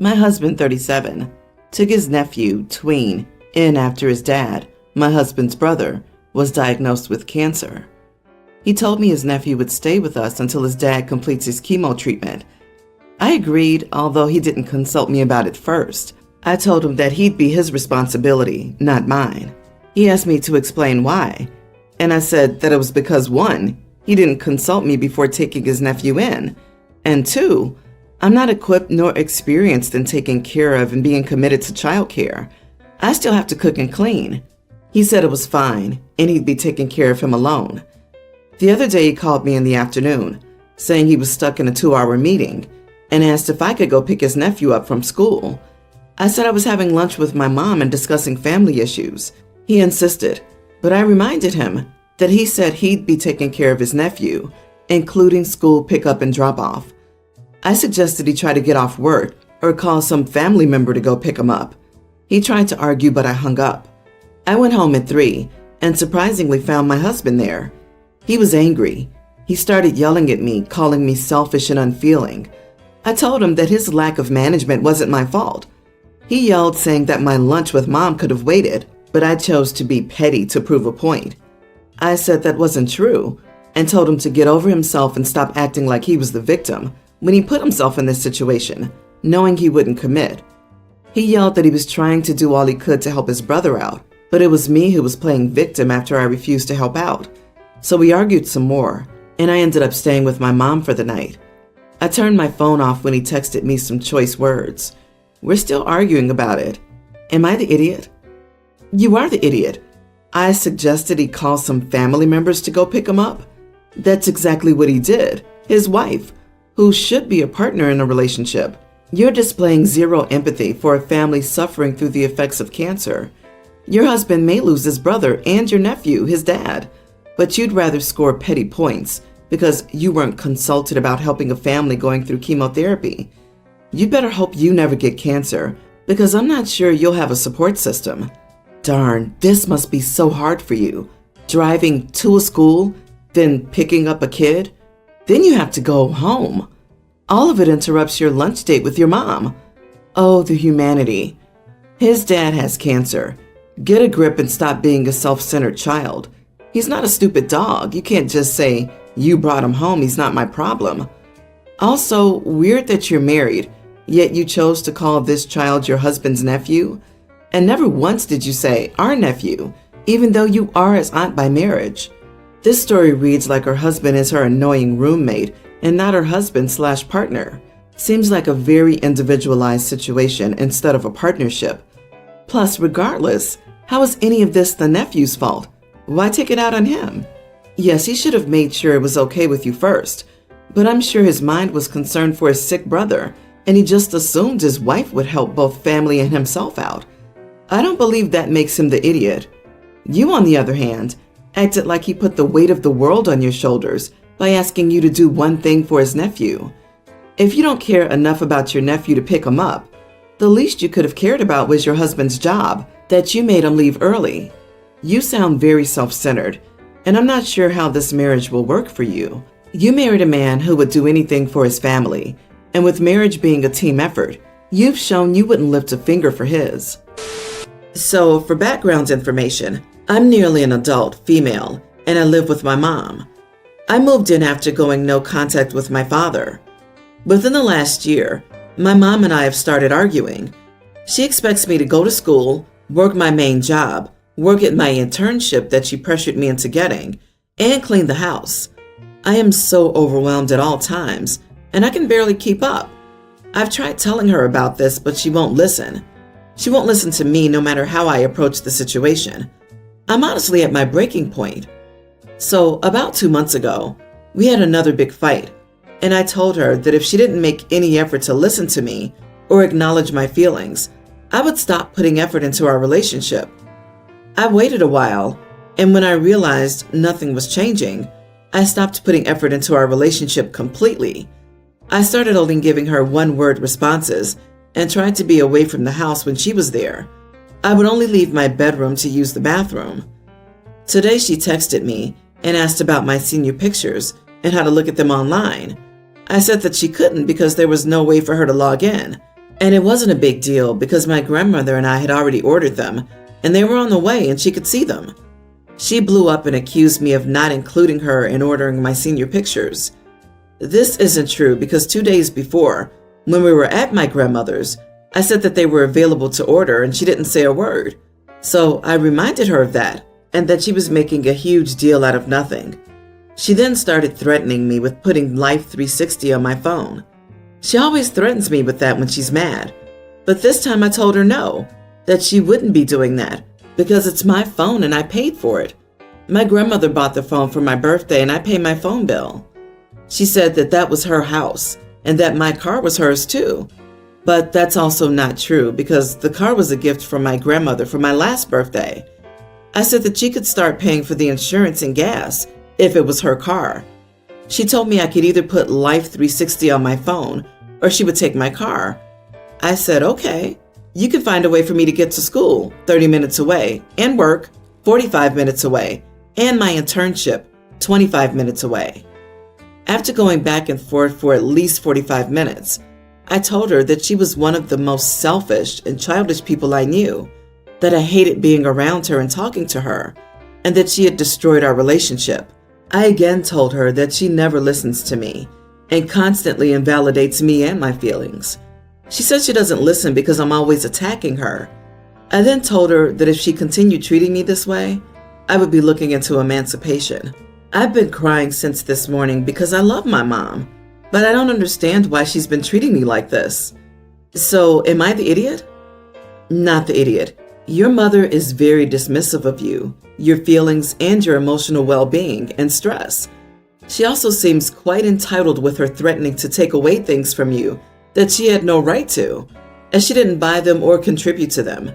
My husband, 37, took his nephew, tween, in after his dad, my husband's brother, was diagnosed with cancer. He told me his nephew would stay with us until his dad completes his chemo treatment. I agreed, although he didn't consult me about it first. I told him that he'd be his responsibility, not mine. He asked me to explain why, and I said that it was because 1, he didn't consult me before taking his nephew in, and 2, I'm not equipped nor experienced in taking care of and being committed to childcare. I still have to cook and clean. He said it was fine, and he'd be taking care of him alone. The other day he called me in the afternoon, saying he was stuck in a 2-hour meeting, and asked if I could go pick his nephew up from school. I said I was having lunch with my mom and discussing family issues. He insisted, but I reminded him that he said he'd be taking care of his nephew, including school pickup and drop-off. I suggested he try to get off work or call some family member to go pick him up. He tried to argue, but I hung up. I went home at 3 and surprisingly found my husband there. He was angry. He started yelling at me, calling me selfish and unfeeling. I told him that his lack of management wasn't my fault. He yelled, saying that my lunch with mom could have waited, but I chose to be petty to prove a point. I said that wasn't true and told him to get over himself and stop acting like he was the victim when he put himself in this situation, knowing he wouldn't commit. He yelled that he was trying to do all he could to help his brother out, but it was me who was playing victim after I refused to help out. So we argued some more, and I ended up staying with my mom for the night. I turned my phone off when he texted me some choice words. We're still arguing about it. Am I the idiot? You are the idiot. I suggested he call some family members to go pick him up. That's exactly what he did. His wife, who should be a partner in a relationship. You're displaying zero empathy for a family suffering through the effects of cancer. Your husband may lose his brother and your nephew, his dad, but you'd rather score petty points because you weren't consulted about helping a family going through chemotherapy. You better hope you never get cancer, because I'm not sure you'll have a support system. Darn, this must be so hard for you. Driving to a school, then picking up a kid, then you have to go home. All of it interrupts your lunch date with your mom. Oh, the humanity. His dad has cancer. Get a grip and stop being a self-centered child. He's not a stupid dog. You can't just say, you brought him home, he's not my problem. Also, weird that you're married, yet you chose to call this child your husband's nephew. And never once did you say, our nephew, even though you are his aunt by marriage. This story reads like her husband is her annoying roommate and not her husband/partner. Seems like a very individualized situation instead of a partnership. Plus, regardless, how is any of this the nephew's fault? Why take it out on him? Yes, he should have made sure it was okay with you first, but I'm sure his mind was concerned for his sick brother, and he just assumed his wife would help both family and himself out. I don't believe that makes him the idiot. You, on the other hand, acted like he put the weight of the world on your shoulders by asking you to do one thing for his nephew. If you don't care enough about your nephew to pick him up, the least you could have cared about was your husband's job, that you made him leave early. You sound very self-centered, and I'm not sure how this marriage will work for you. You married a man who would do anything for his family, and with marriage being a team effort, you've shown you wouldn't lift a finger for his. So, for background information, I'm nearly an adult female, and I live with my mom. I moved in after going no contact with my father. Within the last year, my mom and I have started arguing. She expects me to go to school, work my main job, work at my internship that she pressured me into getting, and clean the house. I am so overwhelmed at all times, and I can barely keep up. I've tried telling her about this, but she won't listen. She won't listen to me no matter how I approach the situation. I'm honestly at my breaking point. So, about 2 months ago, we had another big fight, and I told her that if she didn't make any effort to listen to me or acknowledge my feelings, I would stop putting effort into our relationship. I waited a while, and when I realized nothing was changing, I stopped putting effort into our relationship completely. I started only giving her one-word responses and tried to be away from the house when she was there. I would only leave my bedroom to use the bathroom. Today she texted me and asked about my senior pictures and how to look at them online. I said that she couldn't because there was no way for her to log in, And it wasn't a big deal because my grandmother and I had already ordered them, and they were on the way and she could see them. She blew up and accused me of not including her in ordering my senior pictures. This isn't true because 2 days before, when we were at my grandmother's, I said that they were available to order and she didn't say a word. So I reminded her of that and that she was making a huge deal out of nothing. She then started threatening me with putting Life 360 on my phone. She always threatens me with that when she's mad. But this time I told her no, that she wouldn't be doing that because it's my phone and I paid for it. My grandmother bought the phone for my birthday and I paid my phone bill. She said that that was her house and that my car was hers too. But that's also not true because the car was a gift from my grandmother for my last birthday. I said that she could start paying for the insurance and gas if it was her car. She told me I could either put Life 360 on my phone or she would take my car. I said, okay, you can find a way for me to get to school 30 minutes away and work 45 minutes away and my internship 25 minutes away. After going back and forth for at least 45 minutes, I told her that she was one of the most selfish and childish people I knew, that I hated being around her and talking to her, and that she had destroyed our relationship. I again told her that she never listens to me and constantly invalidates me and my feelings. She said she doesn't listen because I'm always attacking her. I then told her that if she continued treating me this way, I would be looking into emancipation. I've been crying since this morning because I love my mom, but I don't understand why she's been treating me like this. So, am I the idiot? Not the idiot. Your mother is very dismissive of you, your feelings, and your emotional well-being and stress. She also seems quite entitled with her threatening to take away things from you that she had no right to, as she didn't buy them or contribute to them.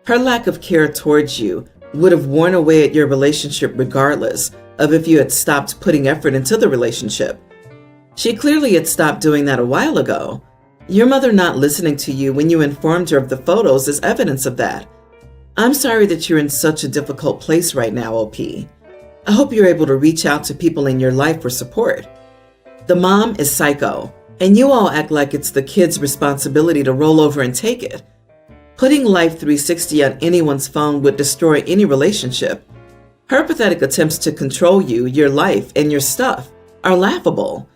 Her lack of care towards you would have worn away at your relationship regardless of if you had stopped putting effort into the relationship. She clearly had stopped doing that a while ago. Your mother not listening to you when you informed her of the photos is evidence of that. I'm sorry that you're in such a difficult place right now, OP. I hope you're able to reach out to people in your life for support. The mom is psycho, and you all act like it's the kid's responsibility to roll over and take it. Putting Life 360 on anyone's phone would destroy any relationship. Her pathetic attempts to control you, your life, and your stuff are laughable.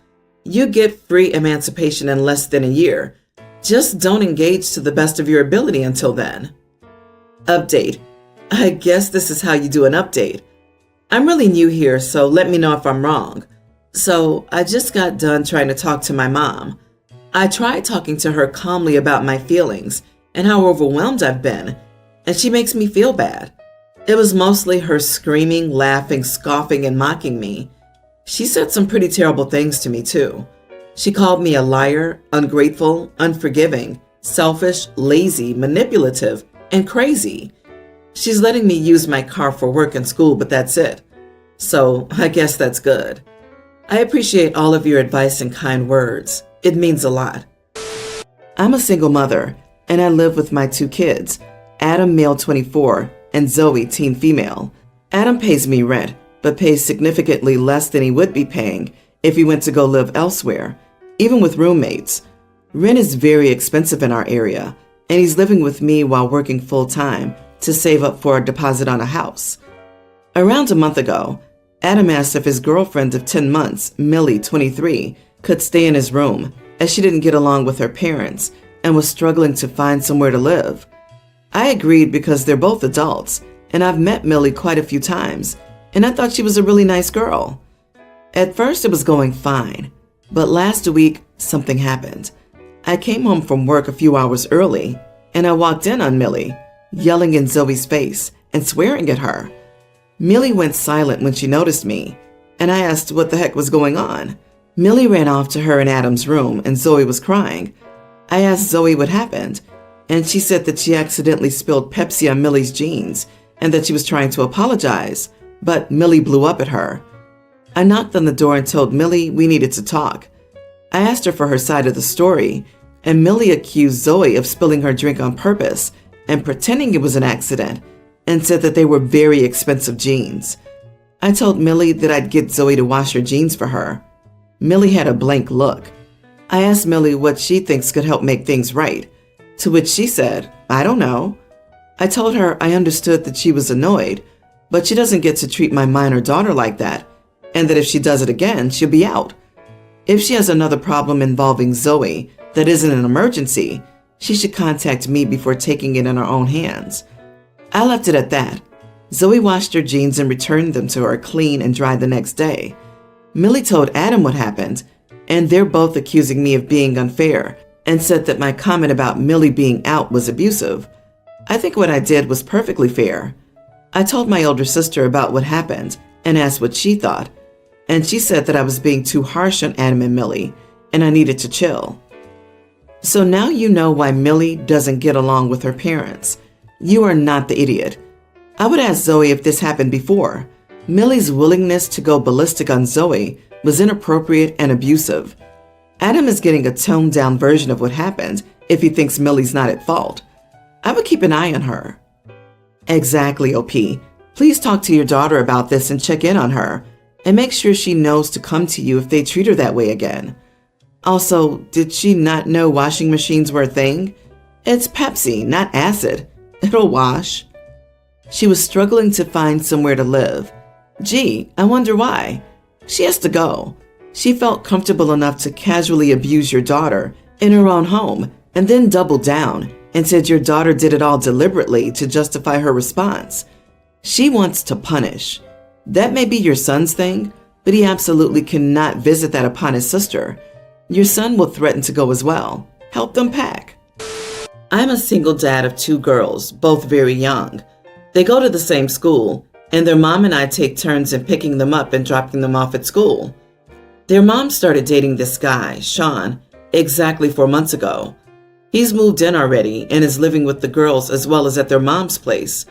You get free emancipation in less than a year. Just don't engage to the best of your ability until then. Update. I guess this is how you do an update. I'm really new here, so let me know if I'm wrong. So I just got done trying to talk to my mom. I tried talking to her calmly about my feelings and how overwhelmed I've been, and she makes me feel bad. It was mostly her screaming, laughing, scoffing, and mocking me. She said some pretty terrible things to me too. She called me a liar, ungrateful, unforgiving, selfish, lazy, manipulative, and crazy. She's letting me use my car for work and school, but that's it. So I guess that's good. I appreciate all of your advice and kind words. It means a lot. I'm a single mother, and I live with my 2 kids, Adam, male 24, and Zoe, teen female. Adam pays me rent, but pays significantly less than he would be paying if he went to go live elsewhere, even with roommates. Rent is very expensive in our area, and he's living with me while working full-time to save up for a deposit on a house. Around a month ago, Adam asked if his girlfriend of 10 months, Millie, 23, could stay in his room, as she didn't get along with her parents and was struggling to find somewhere to live. I agreed because they're both adults, and I've met Millie quite a few times, and I thought she was a really nice girl. At first it was going fine, but last week something happened. I came home from work a few hours early, and I walked in on Millie, yelling in Zoe's face and swearing at her. Millie went silent when she noticed me, and I asked what the heck was going on. Millie ran off to her and Adam's room, and Zoe was crying. I asked Zoe what happened, and she said that she accidentally spilled Pepsi on Millie's jeans and that she was trying to apologize, but Millie blew up at her. I knocked on the door and told Millie we needed to talk. I asked her for her side of the story, and Millie accused Zoe of spilling her drink on purpose and pretending it was an accident, and said that they were very expensive jeans. I told Millie that I'd get Zoe to wash her jeans for her. Millie had a blank look. I asked Millie what she thinks could help make things right. To which she said, "I don't know." I told her I understood that she was annoyed, but she doesn't get to treat my minor daughter like that, and that if she does it again, she'll be out. If she has another problem involving Zoe that isn't an emergency, she should contact me before taking it in her own hands. I left it at that. Zoe washed her jeans and returned them to her clean and dry the next day. Millie told Adam what happened, and they're both accusing me of being unfair and said that my comment about Millie being out was abusive. I think what I did was perfectly fair. I told my older sister about what happened and asked what she thought, and she said that I was being too harsh on Adam and Millie, and I needed to chill. So now you know why Millie doesn't get along with her parents. You are not the idiot. I would ask Zoe if this happened before. Millie's willingness to go ballistic on Zoe was inappropriate and abusive. Adam is getting a toned-down version of what happened if he thinks Millie's not at fault. I would keep an eye on her. Exactly, OP. Please talk to your daughter about this and check in on her, and make sure she knows to come to you if they treat her that way again. Also, did she not know washing machines were a thing? It's Pepsi, not acid. It'll wash. She was struggling to find somewhere to live. Gee, I wonder why. She has to go. She felt comfortable enough to casually abuse your daughter in her own home and then doubled down and said your daughter did it all deliberately to justify her response. She wants to punish. That may be your son's thing, but he absolutely cannot visit that upon his sister. Your son will threaten to go as well. Help them pack. I'm a single dad of 2 girls, both very young. They go to the same school, and their mom and I take turns in picking them up and dropping them off at school. Their mom started dating this guy, Sean, exactly 4 months ago. He's moved in already and is living with the girls as well as at their mom's place.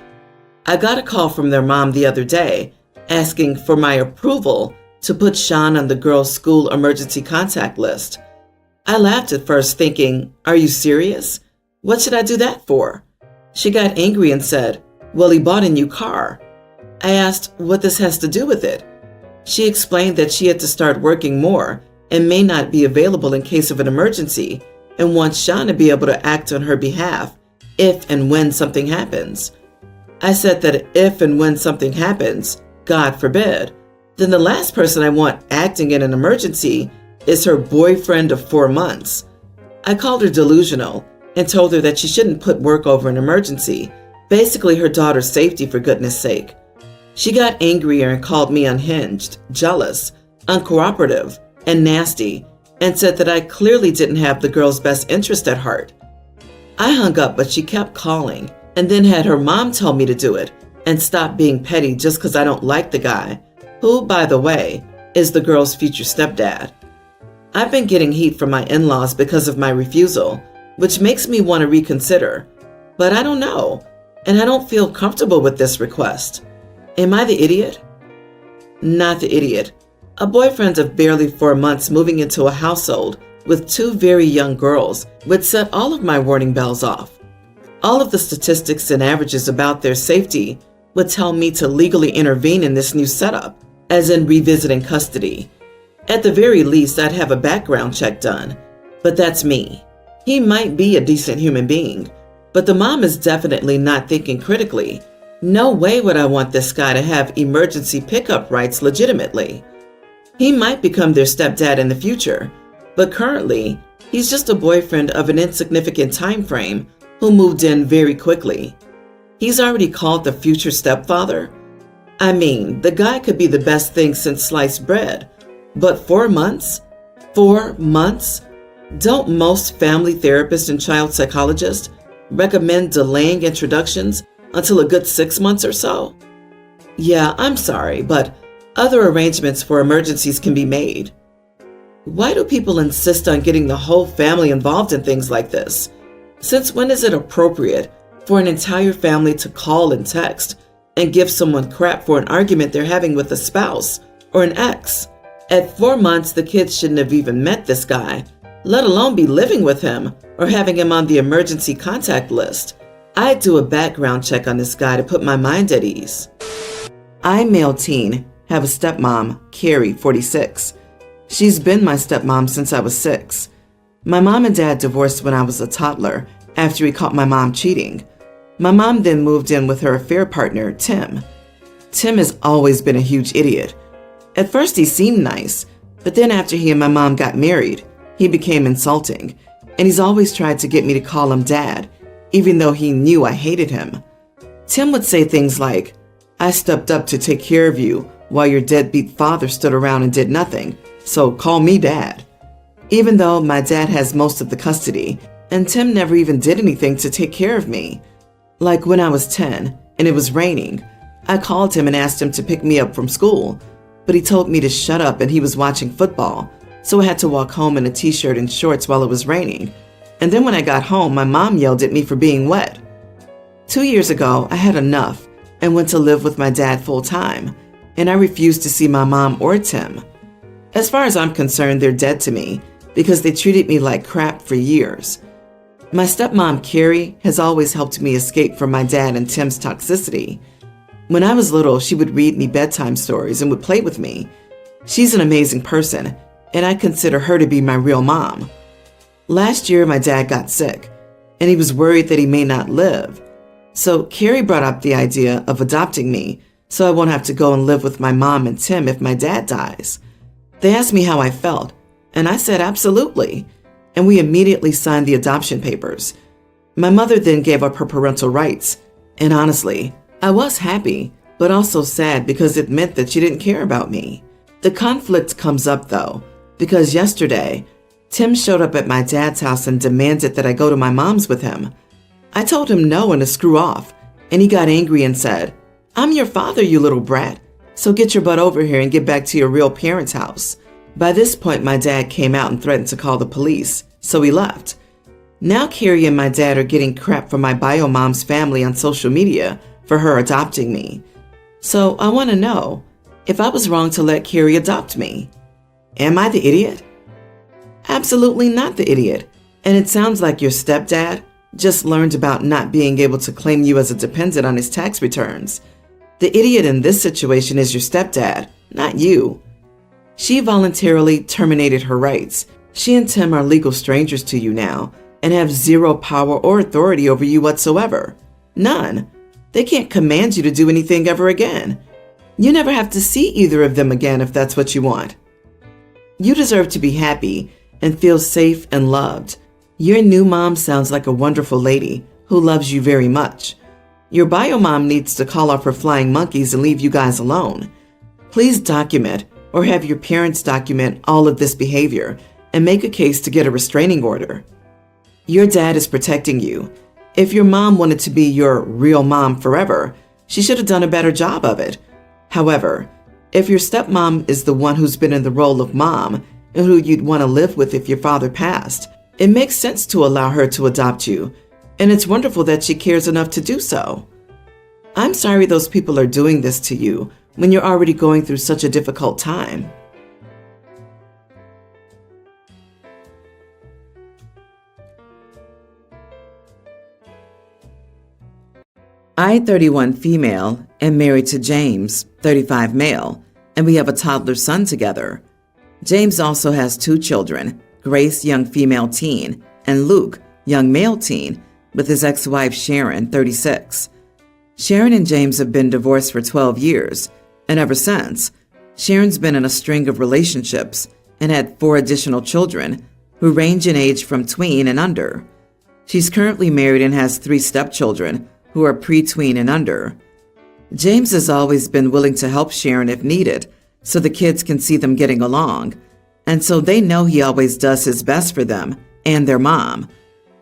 I got a call from their mom the other day asking for my approval to put Sean on the girls' school emergency contact list. I laughed at first thinking, "Are you serious? What should I do that for?" She got angry and said, "Well, he bought a new car." I asked what this has to do with it. She explained that she had to start working more and may not be available in case of an emergency and wants Sean to be able to act on her behalf if and when something happens. I said that if and when something happens, God forbid, then the last person I want acting in an emergency is her boyfriend of 4 months. I called her delusional and told her that she shouldn't put work over an emergency, basically her daughter's safety for goodness sake. She got angrier and called me unhinged, jealous, uncooperative, and nasty, and said that I clearly didn't have the girl's best interest at heart. I hung up, but she kept calling and then had her mom tell me to do it and stop being petty just because I don't like the guy, who, by the way, is the girl's future stepdad. I've been getting heat from my in-laws because of my refusal, which makes me want to reconsider, but I don't know, and I don't feel comfortable with this request. Am I the idiot? Not the idiot. A boyfriend of barely 4 months moving into a household with 2 very young girls would set all of my warning bells off. All of the statistics and averages about their safety would tell me to legally intervene in this new setup, as in revisiting custody. At the very least, I'd have a background check done, but that's me. He might be a decent human being, but the mom is definitely not thinking critically. No way would I want this guy to have emergency pickup rights legitimately. He might become their stepdad in the future, but currently, he's just a boyfriend of an insignificant time frame who moved in very quickly. He's already called the future stepfather? I mean, the guy could be the best thing since sliced bread, but 4 months? 4 months? Don't most family therapists and child psychologists recommend delaying introductions until a good 6 months or so? Yeah, I'm sorry, but other arrangements for emergencies can be made. Why do people insist on getting the whole family involved in things like this? Since when is it appropriate for an entire family to call and text and give someone crap for an argument they're having with a spouse or an ex? At 4 months, the kids shouldn't have even met this guy, let alone be living with him or having him on the emergency contact list. I'd do a background check on this guy to put my mind at ease. I, male teen, have a stepmom, Carrie, 46. She's been my stepmom since I was 6. My mom and dad divorced when I was a toddler, after he caught my mom cheating. My mom then moved in with her affair partner, Tim. Tim has always been a huge idiot. At first he seemed nice, but then after he and my mom got married, he became insulting, and he's always tried to get me to call him Dad, even though he knew I hated him. Tim would say things like, "I stepped up to take care of you while your deadbeat father stood around and did nothing, so call me Dad." Even though my dad has most of the custody, and Tim never even did anything to take care of me. Like when I was 10 and it was raining, I called him and asked him to pick me up from school, but he told me to shut up and he was watching football, so I had to walk home in a t-shirt and shorts while it was raining. And then when I got home, my mom yelled at me for being wet. 2 years ago, I had enough and went to live with my dad full time, and I refused to see my mom or Tim. As far as I'm concerned, they're dead to me because they treated me like crap for years. My stepmom, Carrie, has always helped me escape from my dad and Tim's toxicity. When I was little, she would read me bedtime stories and would play with me. She's an amazing person, and I consider her to be my real mom. Last year, my dad got sick, and he was worried that he may not live. So Carrie brought up the idea of adopting me so I won't have to go and live with my mom and Tim if my dad dies. They asked me how I felt, and I said absolutely, and we immediately signed the adoption papers. My mother then gave up her parental rights, and honestly, I was happy, but also sad because it meant that she didn't care about me. The conflict comes up though, because yesterday, Tim showed up at my dad's house and demanded that I go to my mom's with him. I told him no and to screw off, and he got angry and said, "I'm your father, you little brat, so get your butt over here and get back to your real parents' house." By this point, my dad came out and threatened to call the police, so he left. Now Carrie and my dad are getting crap from my bio mom's family on social media for her adopting me. So I want to know if I was wrong to let Carrie adopt me. Am I the idiot? Absolutely not the idiot. And it sounds like your stepdad just learned about not being able to claim you as a dependent on his tax returns. The idiot in this situation is your stepdad, not you. She voluntarily terminated her rights. She and Tim are legal strangers to you now and have zero power or authority over you whatsoever. None. They can't command you to do anything ever again. You never have to see either of them again if that's what you want. You deserve to be happy and feel safe and loved. Your new mom sounds like a wonderful lady who loves you very much. Your bio mom needs to call off her flying monkeys and leave you guys alone. Please document or have your parents document all of this behavior and make a case to get a restraining order. Your dad is protecting you. If your mom wanted to be your real mom forever, she should have done a better job of it. However, if your stepmom is the one who's been in the role of mom and who you'd want to live with if your father passed, it makes sense to allow her to adopt you, and it's wonderful that she cares enough to do so. I'm sorry those people are doing this to you when you're already going through such a difficult time. I, 31 female, am married to James, 35 male, and we have a toddler son together. James also has 2 children, Grace, young female teen, and Luke, young male teen, with his ex-wife Sharon, 36. Sharon and James have been divorced for 12 years, and ever since, Sharon's been in a string of relationships and had 4 additional children who range in age from tween and under. She's currently married and has 3 stepchildren who are pre-tween and under. James has always been willing to help Sharon if needed, so the kids can see them getting along, and so they know he always does his best for them and their mom.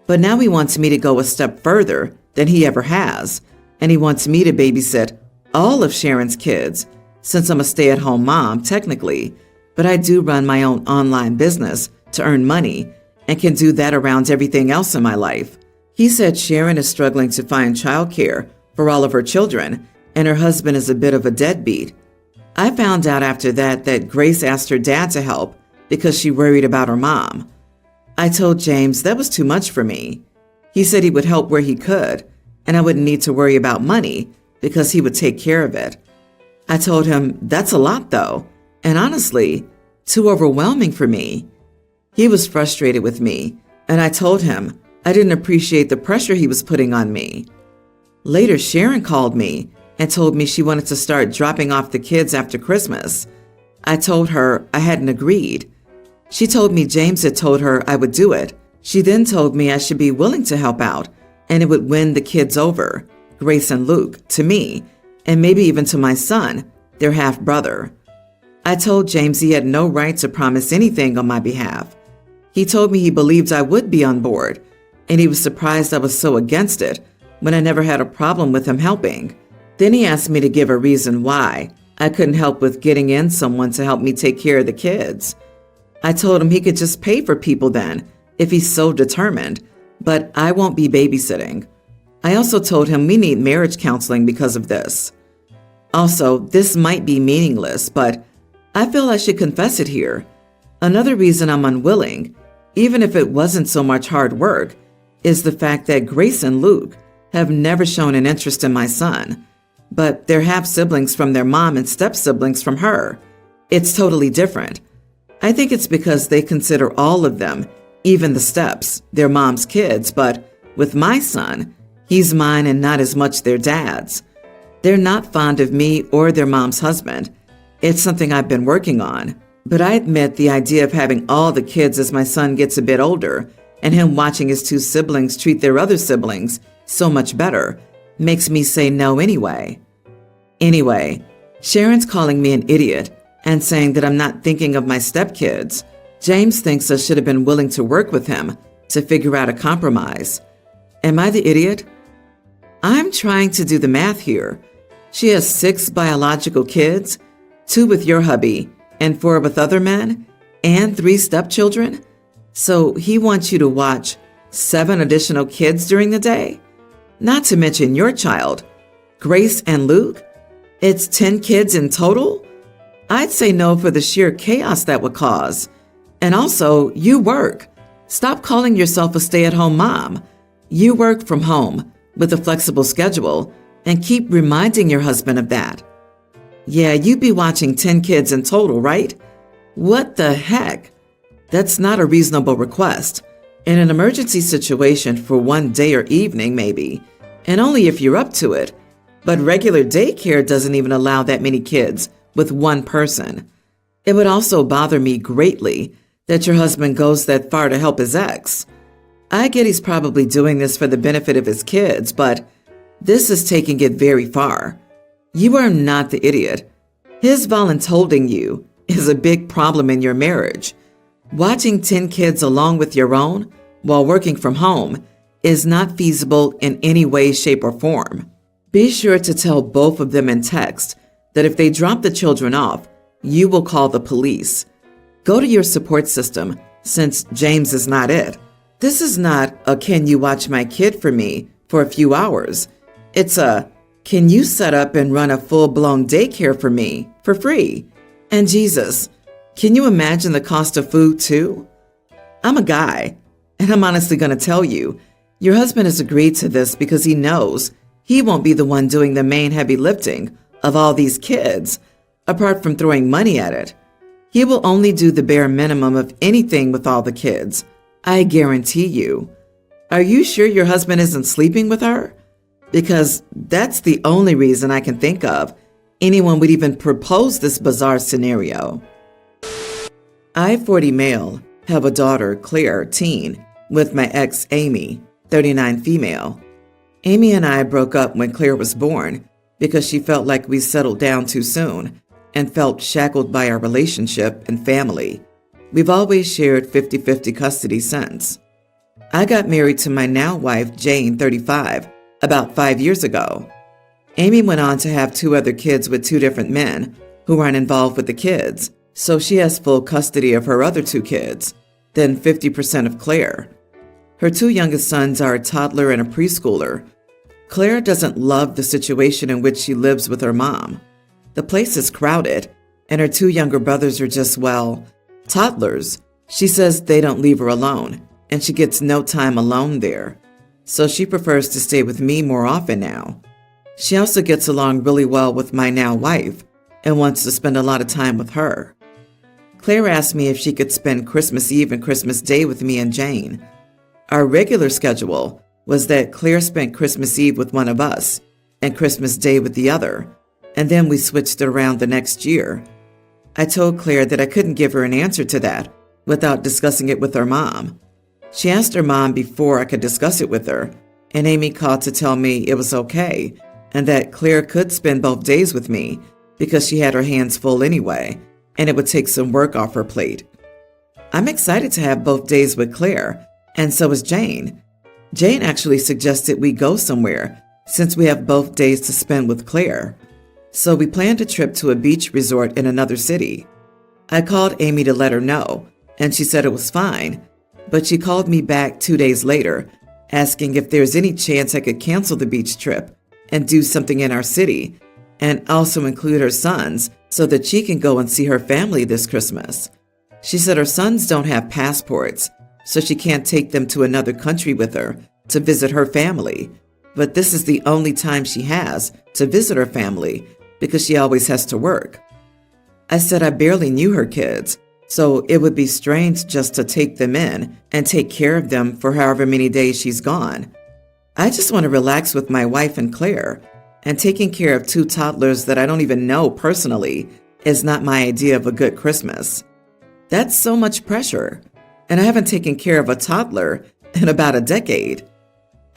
But now he wants me to go a step further than he ever has, and he wants me to babysit all of Sharon's kids, since I'm a stay-at-home mom technically, but I do run my own online business to earn money and can do that around everything else in my life. He said Sharon is struggling to find childcare for all of her children, and her husband is a bit of a deadbeat. I found out after that Grace asked her dad to help because she worried about her mom. I told James that was too much for me. He said he would help where he could, and I wouldn't need to worry about money because he would take care of it. I told him that's a lot though, and honestly, too overwhelming for me. He was frustrated with me, and I told him I didn't appreciate the pressure he was putting on me. Later, Sharon called me and told me she wanted to start dropping off the kids after Christmas. I told her I hadn't agreed. She told me James had told her I would do it. She then told me I should be willing to help out and it would win the kids over, Grace and Luke, to me, and maybe even to my son, their half-brother. I told James he had no right to promise anything on my behalf. He told me he believed I would be on board, and he was surprised I was so against it when I never had a problem with him helping. Then he asked me to give a reason why I couldn't help with getting in someone to help me take care of the kids. I told him he could just pay for people then, if he's so determined, but I won't be babysitting. I also told him we need marriage counseling because of this. Also, this might be meaningless, but I feel I should confess it here. Another reason I'm unwilling, even if it wasn't so much hard work, is the fact that Grace and Luke have never shown an interest in my son, but they're half-siblings from their mom and step-siblings from her. It's totally different. I think it's because they consider all of them, even the steps, their mom's kids, but with my son, he's mine and not as much their dad's. They're not fond of me or their mom's husband. It's something I've been working on, but I admit the idea of having all the kids as my son gets a bit older and him watching his two siblings treat their other siblings so much better makes me say no anyway. Anyway, Sharon's calling me an idiot and saying that I'm not thinking of my stepkids. James thinks I should have been willing to work with him to figure out a compromise. Am I the idiot? I'm trying to do the math here. She has 6 biological kids, 2 with your hubby, and 4 with other men, and 3 stepchildren. So he wants you to watch 7 additional kids during the day? Not to mention your child, Grace and Luke? It's 10 kids in total? I'd say no for the sheer chaos that would cause. And also, you work. Stop calling yourself a stay-at-home mom. You work from home with a flexible schedule and keep reminding your husband of that. Yeah, you'd be watching 10 kids in total, right? What the heck? That's not a reasonable request. In an emergency situation for one day or evening, maybe, and only if you're up to it. But regular daycare doesn't even allow that many kids with one person. It would also bother me greatly that your husband goes that far to help his ex. I get he's probably doing this for the benefit of his kids, but this is taking it very far. You are not the idiot. His voluntolding you is a big problem in your marriage. Watching 10 kids along with your own while working from home is not feasible in any way, shape, or form. Be sure to tell both of them in text that if they drop the children off, you will call the police. Go to your support system, since James is not it. This is not a "can you watch my kid for me for a few hours?" It's a "can you set up and run a full-blown daycare for me for free?" And Jesus, can you imagine the cost of food too? I'm a guy, and I'm honestly going to tell you, your husband has agreed to this because he knows he won't be the one doing the main heavy lifting of all these kids, apart from throwing money at it. He will only do the bare minimum of anything with all the kids. I guarantee you. Are you sure your husband isn't sleeping with her? Because that's the only reason I can think of anyone would even propose this bizarre scenario. I, 40 male, have a daughter, Claire, teen, with my ex, Amy, 39 female. Amy and I broke up when Claire was born because she felt like we settled down too soon and felt shackled by our relationship and family. We've always shared 50-50 custody since. I got married to my now wife, Jane, 35, about 5 years ago. Amy went on to have 2 other kids with 2 different men who aren't involved with the kids, so she has full custody of her other 2 kids, then 50% of Claire. Her 2 youngest sons are a toddler and a preschooler. Claire doesn't love the situation in which she lives with her mom. The place is crowded, and her 2 younger brothers are just, well, toddlers. She says they don't leave her alone, and she gets no time alone there. So she prefers to stay with me more often now. She also gets along really well with my now wife and wants to spend a lot of time with her. Claire asked me if she could spend Christmas Eve and Christmas Day with me and Jane. Our regular schedule was that Claire spent Christmas Eve with one of us and Christmas Day with the other, and then we switched it around the next year. I told Claire that I couldn't give her an answer to that without discussing it with her mom. She asked her mom before I could discuss it with her, and Amy called to tell me it was okay and that Claire could spend both days with me because she had her hands full anyway, and it would take some work off her plate. I'm excited to have both days with Claire, and so is Jane. Jane actually suggested we go somewhere since we have both days to spend with Claire. So we planned a trip to a beach resort in another city. I called Amy to let her know, and she said it was fine, but she called me back 2 days later asking if there's any chance I could cancel the beach trip and do something in our city, and also include her sons so that she can go and see her family this Christmas. She said her sons don't have passports, so she can't take them to another country with her to visit her family. But this is the only time she has to visit her family because she always has to work. I said I barely knew her kids, so it would be strange just to take them in and take care of them for however many days she's gone. I just want to relax with my wife and Claire, and taking care of 2 toddlers that I don't even know personally is not my idea of a good Christmas. That's so much pressure, and I haven't taken care of a toddler in about a decade.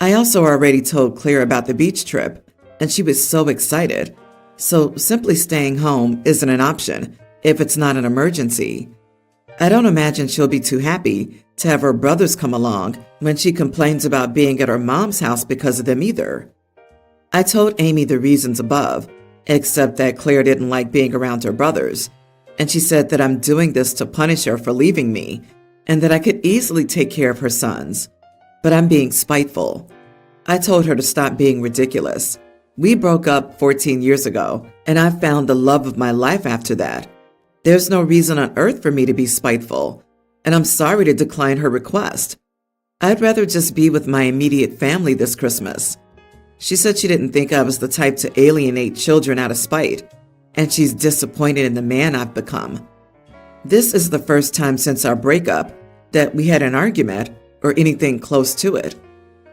I also already told Claire about the beach trip, and she was so excited. So simply staying home isn't an option if it's not an emergency. I don't imagine she'll be too happy to have her brothers come along when she complains about being at her mom's house because of them either. I told Amy the reasons above, except that Claire didn't like being around her brothers, and she said that I'm doing this to punish her for leaving me, and that I could easily take care of her sons. But I'm being spiteful. I told her to stop being ridiculous. We broke up 14 years ago, and I found the love of my life after that. There's no reason on earth for me to be spiteful, and I'm sorry to decline her request. I'd rather just be with my immediate family this Christmas. She said she didn't think I was the type to alienate children out of spite, and she's disappointed in the man I've become. This is the first time since our breakup that we had an argument or anything close to it.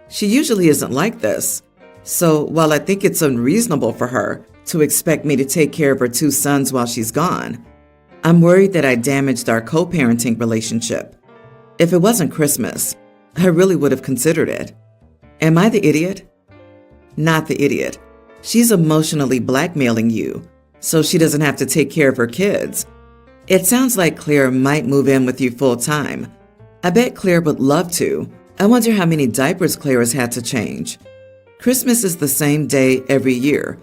She usually isn't like this, so while I think it's unreasonable for her to expect me to take care of her 2 sons while she's gone, I'm worried that I damaged our co-parenting relationship. If it wasn't Christmas, I really would have considered it. Am I the idiot? Not the idiot. She's emotionally blackmailing you, so she doesn't have to take care of her kids. It sounds like Claire might move in with you full time. I bet Claire would love to. I wonder how many diapers Claire has had to change. Christmas is the same day every year.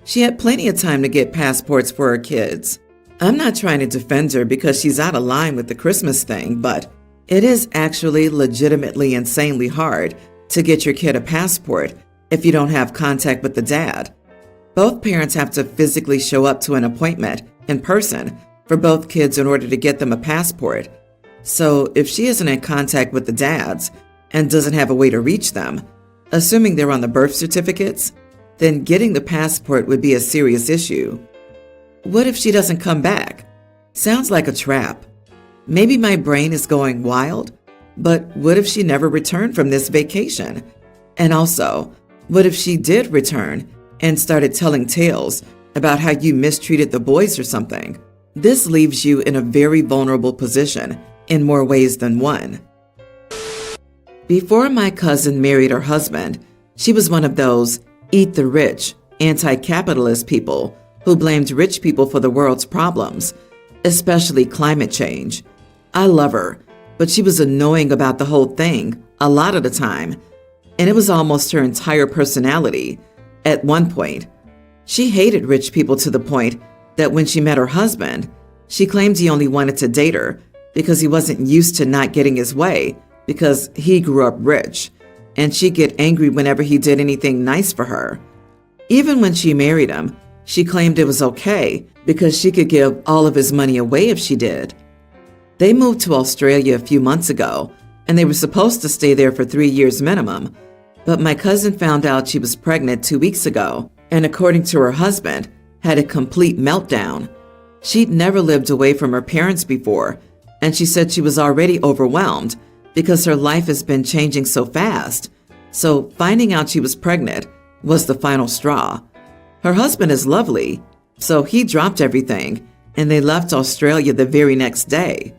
She had plenty of time to get passports for her kids. I'm not trying to defend her because she's out of line with the Christmas thing, but it is actually legitimately insanely hard to get your kid a passport if you don't have contact with the dad. Both parents have to physically show up to an appointment in person for both kids in order to get them a passport. So if she isn't in contact with the dads and doesn't have a way to reach them, assuming they're on the birth certificates, then getting the passport would be a serious issue. What if she doesn't come back? Sounds like a trap. Maybe my brain is going wild, but what if she never returned from this vacation? And also, what if she did return and started telling tales about how you mistreated the boys or something? This leaves you in a very vulnerable position in more ways than one. Before my cousin married her husband, she was one of those eat the rich, anti-capitalist people who blamed rich people for the world's problems, especially climate change. I love her, but she was annoying about the whole thing a lot of the time, and it was almost her entire personality. At one point, she hated rich people to the point that when she met her husband, she claimed he only wanted to date her because he wasn't used to not getting his way because he grew up rich, and she'd get angry whenever he did anything nice for her. Even when she married him, she claimed it was okay because she could give all of his money away if she did. They moved to Australia a few months ago, and they were supposed to stay there for 3 years minimum. But my cousin found out she was pregnant 2 weeks ago, and according to her husband, had a complete meltdown. She'd never lived away from her parents before, and she said she was already overwhelmed because her life has been changing so fast. So finding out she was pregnant was the final straw. Her husband is lovely, so he dropped everything and they left Australia the very next day.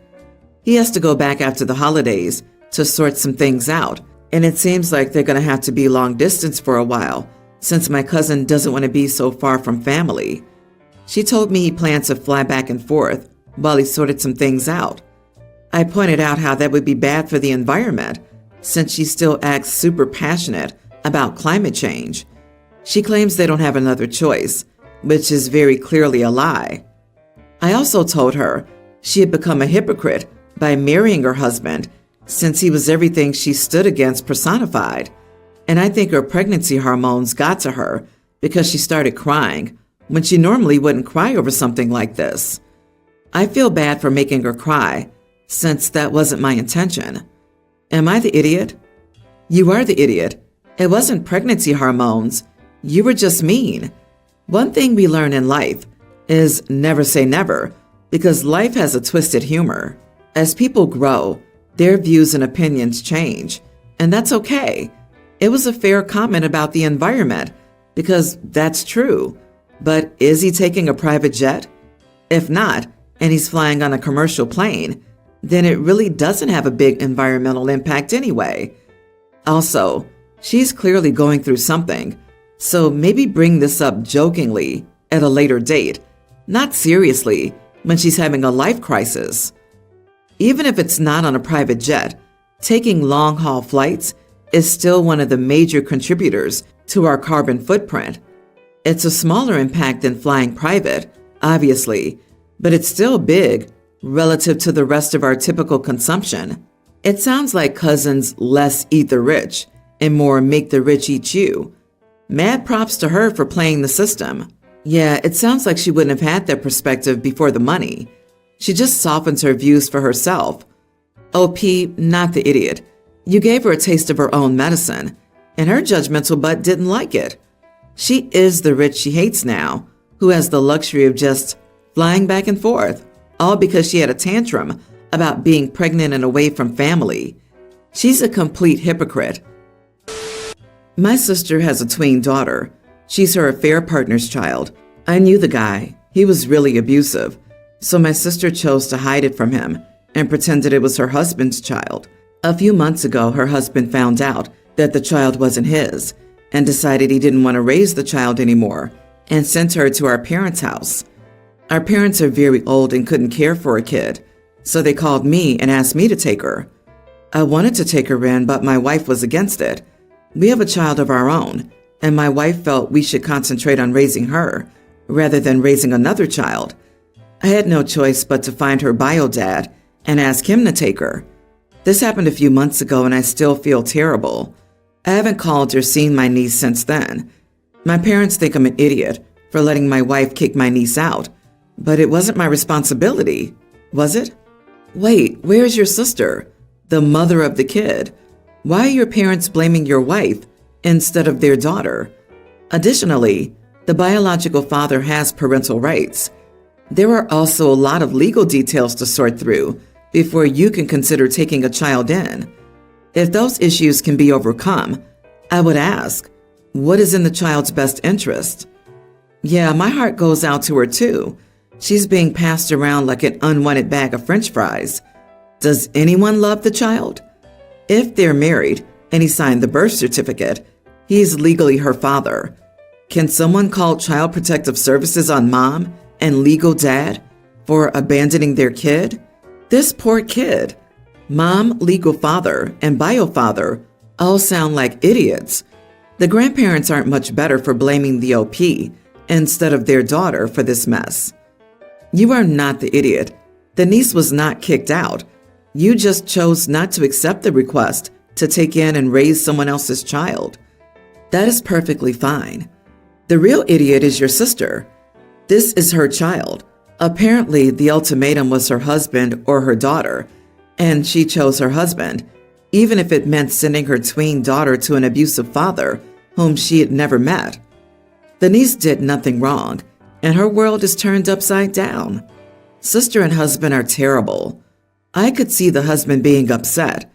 He has to go back after the holidays to sort some things out, and it seems like they're going to have to be long distance for a while since my cousin doesn't want to be so far from family. She told me he plans to fly back and forth while he sorted some things out. I pointed out how that would be bad for the environment since she still acts super passionate about climate change. She claims they don't have another choice, which is very clearly a lie. I also told her she had become a hypocrite by marrying her husband since he was everything she stood against personified. And I think her pregnancy hormones got to her because she started crying when she normally wouldn't cry over something like this. I feel bad for making her cry since that wasn't my intention. Am I the idiot? You are the idiot. It wasn't pregnancy hormones. You were just mean. One thing we learn in life is never say never, because life has a twisted humor. As people grow, their views and opinions change, and that's okay. It was a fair comment about the environment, because that's true. But is he taking a private jet? If not, and he's flying on a commercial plane, then it really doesn't have a big environmental impact anyway. Also, she's clearly going through something, so maybe bring this up jokingly at a later date, not seriously when she's having a life crisis. Even if it's not on a private jet, taking long-haul flights is still one of the major contributors to our carbon footprint. It's a smaller impact than flying private, obviously, but it's still big relative to the rest of our typical consumption. It sounds like Cousin's less eat the rich and more make the rich eat you. Mad props to her for playing the system. Yeah, it sounds like she wouldn't have had that perspective before the money. She just softens her views for herself. OP, not the idiot. You gave her a taste of her own medicine, and her judgmental butt didn't like it. She is the rich she hates now, who has the luxury of just flying back and forth, all because she had a tantrum about being pregnant and away from family. She's a complete hypocrite. My sister has a tween daughter. She's her affair partner's child. I knew the guy. He was really abusive. So my sister chose to hide it from him and pretended it was her husband's child. A few months ago, her husband found out that the child wasn't his and decided he didn't want to raise the child anymore and sent her to our parents' house. Our parents are very old and couldn't care for a kid, so they called me and asked me to take her. I wanted to take her in, but my wife was against it. We have a child of our own, and my wife felt we should concentrate on raising her rather than raising another child. I had no choice but to find her bio dad and ask him to take her. This happened a few months ago, and I still feel terrible. I haven't called or seen my niece since then. My parents think I'm an idiot for letting my wife kick my niece out, but it wasn't my responsibility, was it? Wait, where's your sister, the mother of the kid? Why are your parents blaming your wife instead of their daughter? Additionally, the biological father has parental rights. There are also a lot of legal details to sort through before you can consider taking a child in. If those issues can be overcome, I would ask, what is in the child's best interest? Yeah, my heart goes out to her too. She's being passed around like an unwanted bag of French fries. Does anyone love the child? If they're married and he signed the birth certificate, he's legally her father. Can someone call Child Protective Services on mom and legal dad for abandoning their kid? This poor kid. Mom, legal father, and bio father all sound like idiots. The grandparents aren't much better for blaming the OP instead of their daughter for this mess. You are not the idiot. The niece was not kicked out. You just chose not to accept the request to take in and raise someone else's child. That is perfectly fine. The real idiot is your sister. This is her child. Apparently, the ultimatum was her husband or her daughter, and she chose her husband, even if it meant sending her tween daughter to an abusive father whom she had never met. The niece did nothing wrong, and her world is turned upside down. Sister and husband are terrible. I could see the husband being upset,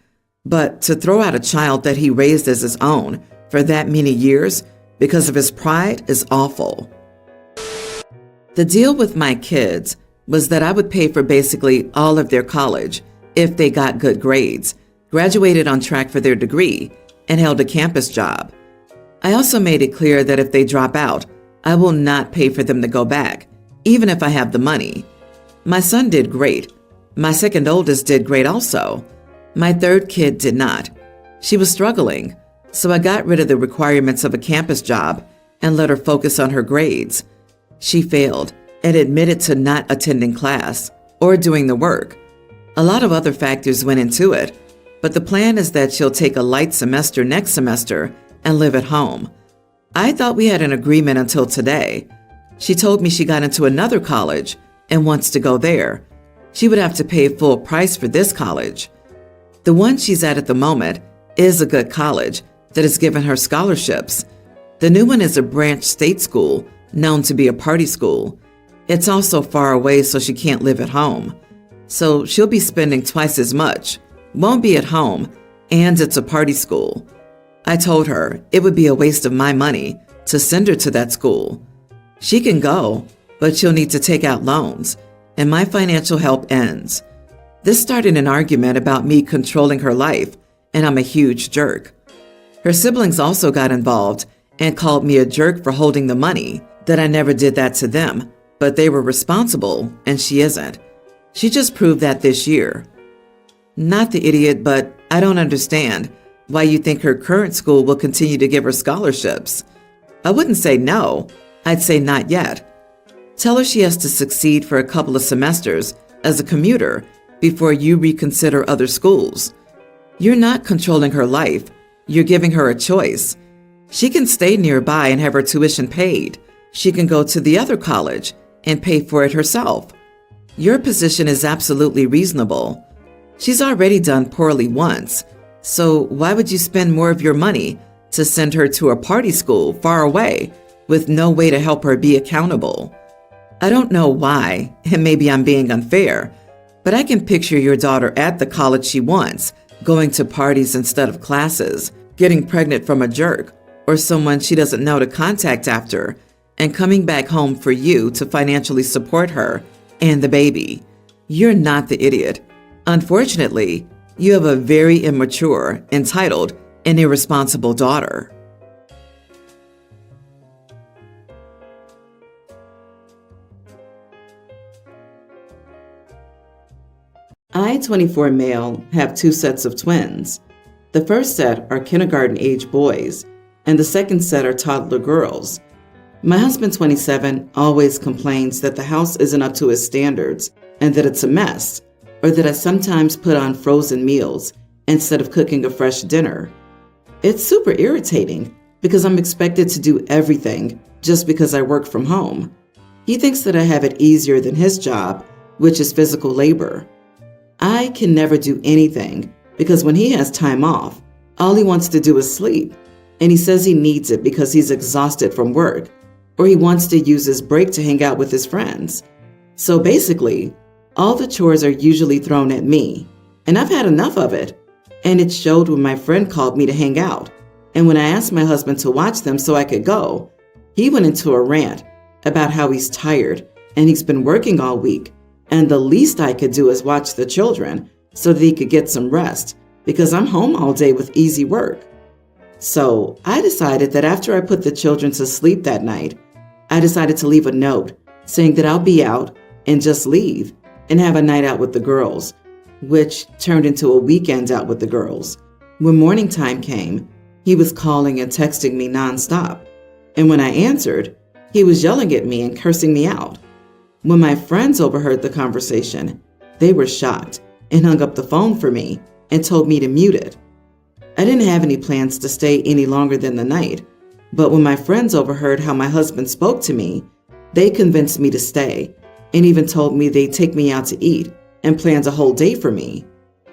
But to throw out a child that he raised as his own for that many years because of his pride is awful. The deal with my kids was that I would pay for basically all of their college if they got good grades, graduated on track for their degree, and held a campus job. I also made it clear that if they drop out, I will not pay for them to go back, even if I have the money. My son did great. My second oldest did great also. My third kid did not. She was struggling, so I got rid of the requirements of a campus job and let her focus on her grades. She failed and admitted to not attending class or doing the work. A lot of other factors went into it, but the plan is that she'll take a light semester next semester and live at home. I thought we had an agreement until today. She told me she got into another college and wants to go there. She would have to pay full price for this college. The one she's at the moment is a good college that has given her scholarships. The new one is a branch state school known to be a party school. It's also far away, so she can't live at home. So she'll be spending twice as much, won't be at home, and it's a party school. I told her it would be a waste of my money to send her to that school. She can go, but she'll need to take out loans, and my financial help ends. This started an argument about me controlling her life, and I'm a huge jerk. Her siblings also got involved and called me a jerk for holding the money, that I never did that to them, but they were responsible, and she isn't. She just proved that this year. Not the idiot, but I don't understand why you think her current school will continue to give her scholarships. I wouldn't say no, I'd say not yet. Tell her she has to succeed for a couple of semesters as a commuter before you reconsider other schools. You're not controlling her life, you're giving her a choice. She can stay nearby and have her tuition paid. She can go to the other college and pay for it herself. Your position is absolutely reasonable. She's already done poorly once, so why would you spend more of your money to send her to a party school far away with no way to help her be accountable? I don't know why, and maybe I'm being unfair, but I can picture your daughter at the college she wants, going to parties instead of classes, getting pregnant from a jerk or someone she doesn't know to contact after, and coming back home for you to financially support her and the baby. You're not the idiot. Unfortunately, you have a very immature, entitled, and irresponsible daughter. I, 24 male, have two sets of twins. The first set are kindergarten-age boys, and the second set are toddler girls. My husband, 27, always complains that the house isn't up to his standards and that it's a mess, or that I sometimes put on frozen meals instead of cooking a fresh dinner. It's super irritating because I'm expected to do everything just because I work from home. He thinks that I have it easier than his job, which is physical labor. I can never do anything because when he has time off, all he wants to do is sleep, and he says he needs it because he's exhausted from work, or he wants to use his break to hang out with his friends. So basically, all the chores are usually thrown at me, and I've had enough of it. And it showed when my friend called me to hang out, and when I asked my husband to watch them so I could go, he went into a rant about how he's tired and he's been working all week, and the least I could do is watch the children so that he could get some rest because I'm home all day with easy work. So I decided that after I put the children to sleep that night, I decided to leave a note saying that I'll be out and just leave and have a night out with the girls, which turned into a weekend out with the girls. When morning time came, he was calling and texting me nonstop, and when I answered, he was yelling at me and cursing me out. When my friends overheard the conversation, they were shocked and hung up the phone for me and told me to mute it. I didn't have any plans to stay any longer than the night, but when my friends overheard how my husband spoke to me, they convinced me to stay and even told me they'd take me out to eat and planned a whole day for me.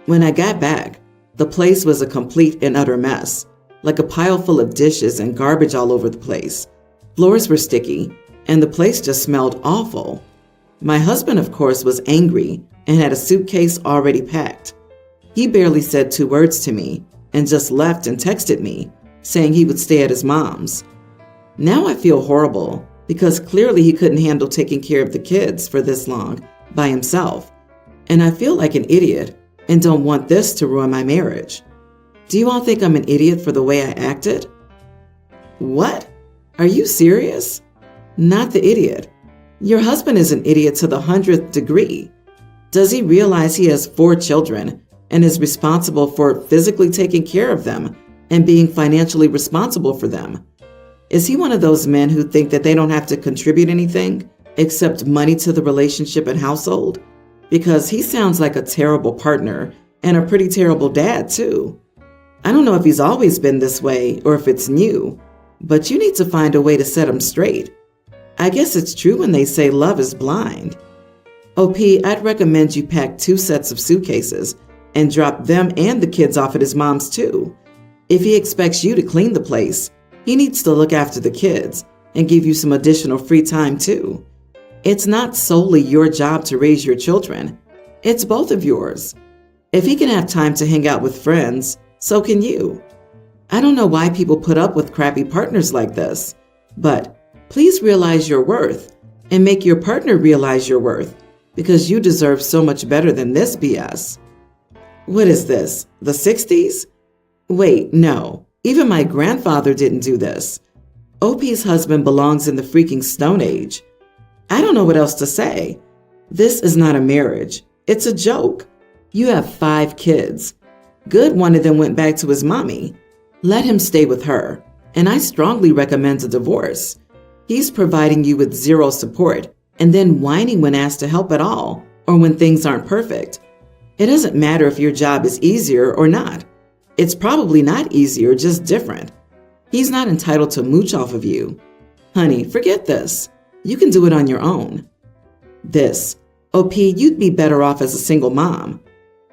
When I got back, the place was a complete and utter mess, like a pile full of dishes and garbage all over the place. Floors were sticky, and the place just smelled awful. My husband, of course, was angry and had a suitcase already packed. He barely said 2 words to me and just left and texted me, saying he would stay at his mom's. Now I feel horrible because clearly he couldn't handle taking care of the kids for this long by himself. And I feel like an idiot and don't want this to ruin my marriage. Do you all think I'm an idiot for the way I acted? What? Are you serious? Not the idiot. Your husband is an idiot to the 100th degree. Does he realize he has 4 children and is responsible for physically taking care of them and being financially responsible for them? Is he one of those men who think that they don't have to contribute anything except money to the relationship and household? Because he sounds like a terrible partner and a pretty terrible dad too. I don't know if he's always been this way or if it's new, but you need to find a way to set him straight. I guess it's true when they say love is blind. OP, I'd recommend you pack 2 sets of suitcases and drop them and the kids off at his mom's too. If he expects you to clean the place, he needs to look after the kids and give you some additional free time too. It's not solely your job to raise your children. It's both of yours. If he can have time to hang out with friends, so can you. I don't know why people put up with crappy partners like this, but please realize your worth and make your partner realize your worth because you deserve so much better than this BS. What is this, the 60s? Wait, no, even my grandfather didn't do this. OP's husband belongs in the freaking Stone Age. I don't know what else to say. This is not a marriage. It's a joke. You have 5 kids. Good one of them went back to his mommy. Let him stay with her, and I strongly recommend a divorce. He's providing you with 0 support and then whining when asked to help at all or when things aren't perfect. It doesn't matter if your job is easier or not. It's probably not easier, just different. He's not entitled to mooch off of you. Honey, forget this. You can do it on your own. This. OP, you'd be better off as a single mom.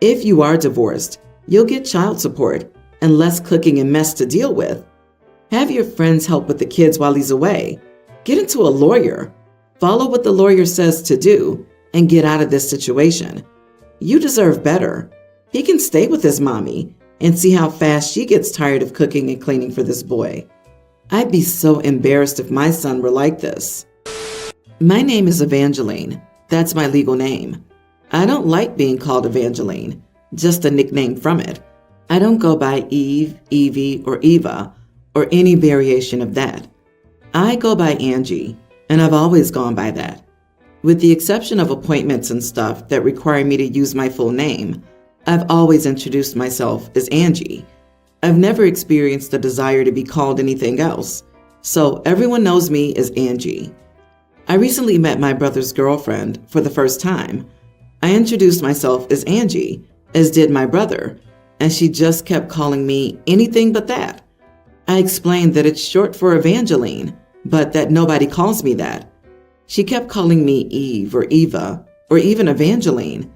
If you are divorced, you'll get child support and less cooking and mess to deal with. Have your friends help with the kids while he's away. Get into a lawyer. Follow what the lawyer says to do and get out of this situation. You deserve better. He can stay with his mommy and see how fast she gets tired of cooking and cleaning for this boy. I'd be so embarrassed if my son were like this. My name is Evangeline. That's my legal name. I don't like being called Evangeline, just a nickname from it. I don't go by Eve, Evie, or Eva, or any variation of that. I go by Angie, and I've always gone by that. With the exception of appointments and stuff that require me to use my full name, I've always introduced myself as Angie. I've never experienced a desire to be called anything else, so everyone knows me as Angie. I recently met my brother's girlfriend for the first time. I introduced myself as Angie, as did my brother, and she just kept calling me anything but that. I explained that it's short for Evangeline, but that nobody calls me that. She kept calling me Eve or Eva, or even Evangeline.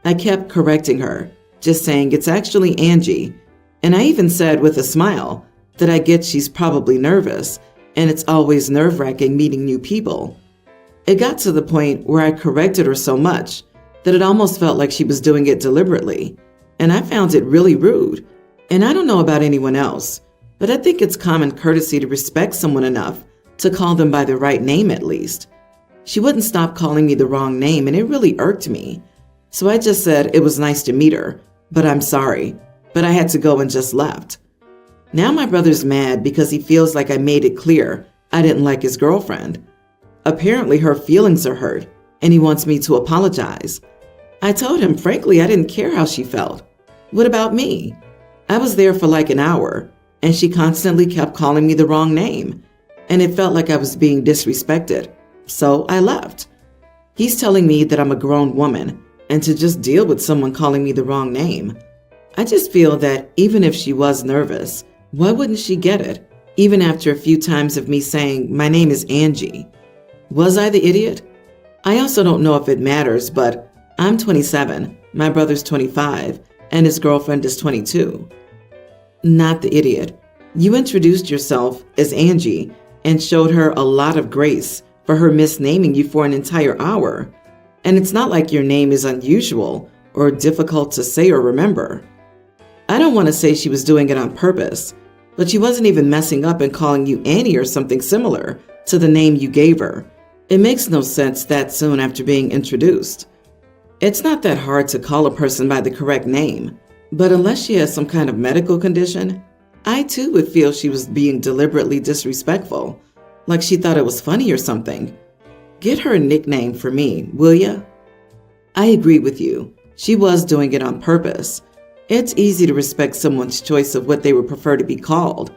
I kept correcting her, just saying it's actually Angie, and I even said with a smile that I get she's probably nervous, and it's always nerve-wracking meeting new people. It got to the point where I corrected her so much that it almost felt like she was doing it deliberately, and I found it really rude. And I don't know about anyone else, but I think it's common courtesy to respect someone enough to call them by the right name at least. She wouldn't stop calling me the wrong name, and it really irked me. So I just said it was nice to meet her, but I'm sorry, but I had to go and just left. Now my brother's mad because he feels like I made it clear I didn't like his girlfriend. Apparently her feelings are hurt, and he wants me to apologize. I told him, frankly, I didn't care how she felt. What about me? I was there for like an hour, and she constantly kept calling me the wrong name, and it felt like I was being disrespected. So I left. He's telling me that I'm a grown woman and to just deal with someone calling me the wrong name. I just feel that even if she was nervous, why wouldn't she get it, even after a few times of me saying, my name is Angie? Was I the idiot? I also don't know if it matters, but I'm 27, my brother's 25, and his girlfriend is 22. Not the idiot. You introduced yourself as Angie and showed her a lot of grace for her misnaming you for an entire hour. And it's not like your name is unusual or difficult to say or remember. I don't want to say she was doing it on purpose, but she wasn't even messing up and calling you Annie or something similar to the name you gave her. It makes no sense that soon after being introduced. It's not that hard to call a person by the correct name, but unless she has some kind of medical condition, I too would feel she was being deliberately disrespectful, like she thought it was funny or something. Get her a nickname for me, will ya? I agree with you. She was doing it on purpose. It's easy to respect someone's choice of what they would prefer to be called.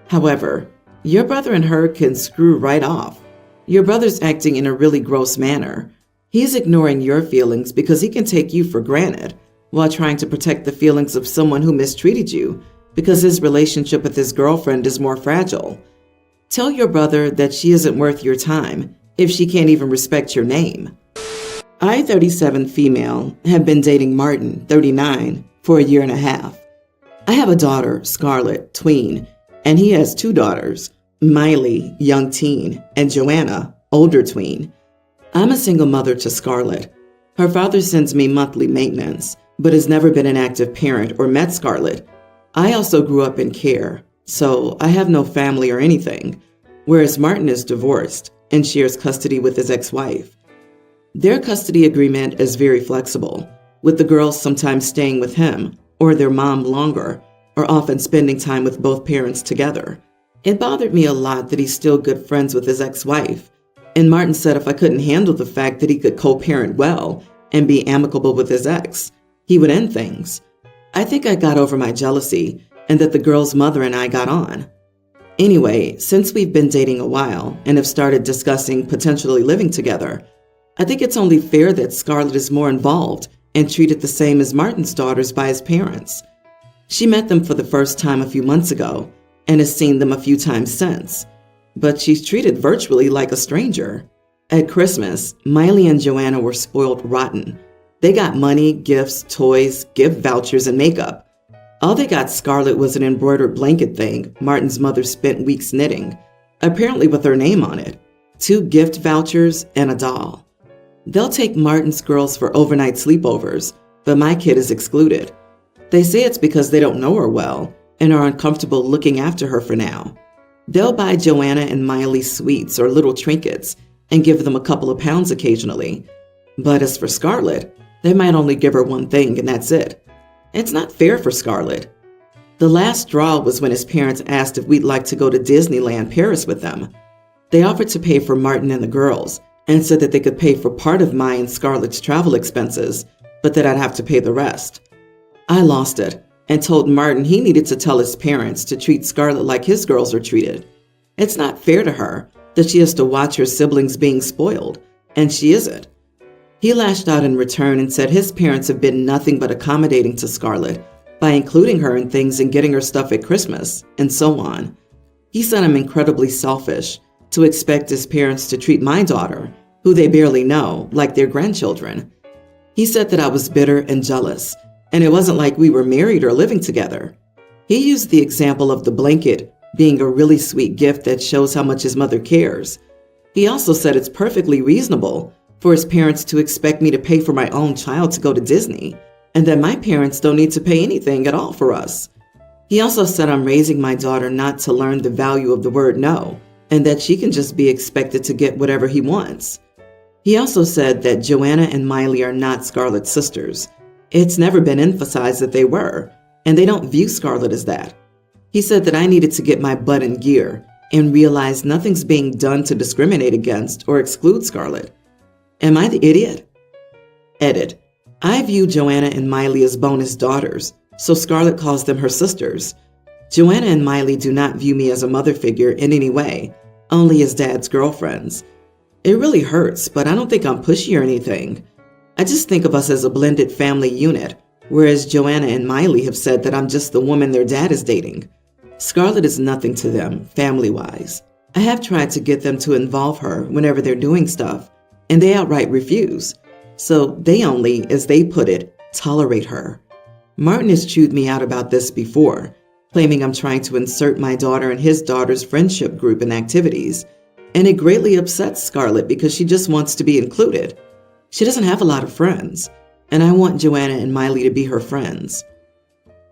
However, your brother and her can screw right off. Your brother's acting in a really gross manner. He's ignoring your feelings because he can take you for granted while trying to protect the feelings of someone who mistreated you because his relationship with his girlfriend is more fragile. Tell your brother that she isn't worth your time if she can't even respect your name. I, 37 female, have been dating Martin, 39, for a year and a half. I have a daughter, Scarlett, tween, and he has two daughters, Miley, young teen, and Joanna, older tween. I'm a single mother to Scarlett. Her father sends me monthly maintenance, but has never been an active parent or met Scarlett. I also grew up in care, so I have no family or anything, whereas Martin is divorced and shares custody with his ex-wife. Their custody agreement is very flexible, with the girls sometimes staying with him or their mom longer, or often spending time with both parents together. It bothered me a lot that he's still good friends with his ex-wife, and Martin said if I couldn't handle the fact that he could co-parent well and be amicable with his ex, he would end things. I think I got over my jealousy and that the girl's mother and I got on. Anyway, since we've been dating a while and have started discussing potentially living together, I think it's only fair that Scarlett is more involved and treated the same as Martin's daughters by his parents. She met them for the first time a few months ago and has seen them a few times since, but she's treated virtually like a stranger. At Christmas, Miley and Joanna were spoiled rotten. They got money, gifts, toys, gift vouchers, and makeup. All they got Scarlett was an embroidered blanket thing Martin's mother spent weeks knitting, apparently with her name on it, 2 gift vouchers, and a doll. They'll take Martin's girls for overnight sleepovers, but my kid is excluded. They say it's because they don't know her well and are uncomfortable looking after her for now. They'll buy Joanna and Miley sweets or little trinkets and give them a couple of pounds occasionally. But as for Scarlett, they might only give her one thing and that's it. It's not fair for Scarlett. The last straw was when his parents asked if we'd like to go to Disneyland Paris with them. They offered to pay for Martin and the girls and said that they could pay for part of my and Scarlett's travel expenses, but that I'd have to pay the rest. I lost it and told Martin he needed to tell his parents to treat Scarlett like his girls are treated. It's not fair to her that she has to watch her siblings being spoiled, and she isn't. He lashed out in return and said his parents have been nothing but accommodating to Scarlett by including her in things and getting her stuff at Christmas, and so on. He said I'm incredibly selfish to expect his parents to treat my daughter, who they barely know, like their grandchildren. He said that I was bitter and jealous, and it wasn't like we were married or living together. He used the example of the blanket being a really sweet gift that shows how much his mother cares. He also said it's perfectly reasonable for his parents to expect me to pay for my own child to go to Disney, and that my parents don't need to pay anything at all for us. He also said I'm raising my daughter not to learn the value of the word no, and that she can just be expected to get whatever he wants. He also said that Joanna and Miley are not Scarlett's sisters. It's never been emphasized that they were, and they don't view Scarlett as that. He said that I needed to get my butt in gear and realize nothing's being done to discriminate against or exclude Scarlett. Am I the idiot? Edit. I view Joanna and Miley as bonus daughters, so Scarlett calls them her sisters. Joanna and Miley do not view me as a mother figure in any way, only as dad's girlfriends. It really hurts, but I don't think I'm pushy or anything. I just think of us as a blended family unit, whereas Joanna and Miley have said that I'm just the woman their dad is dating. Scarlett is nothing to them, family-wise. I have tried to get them to involve her whenever they're doing stuff, and they outright refuse. So they only, as they put it, tolerate her. Martin has chewed me out about this before, claiming I'm trying to insert my daughter and his daughter's friendship group in activities, and it greatly upsets Scarlett because she just wants to be included. She doesn't have a lot of friends, and I want Joanna and Miley to be her friends.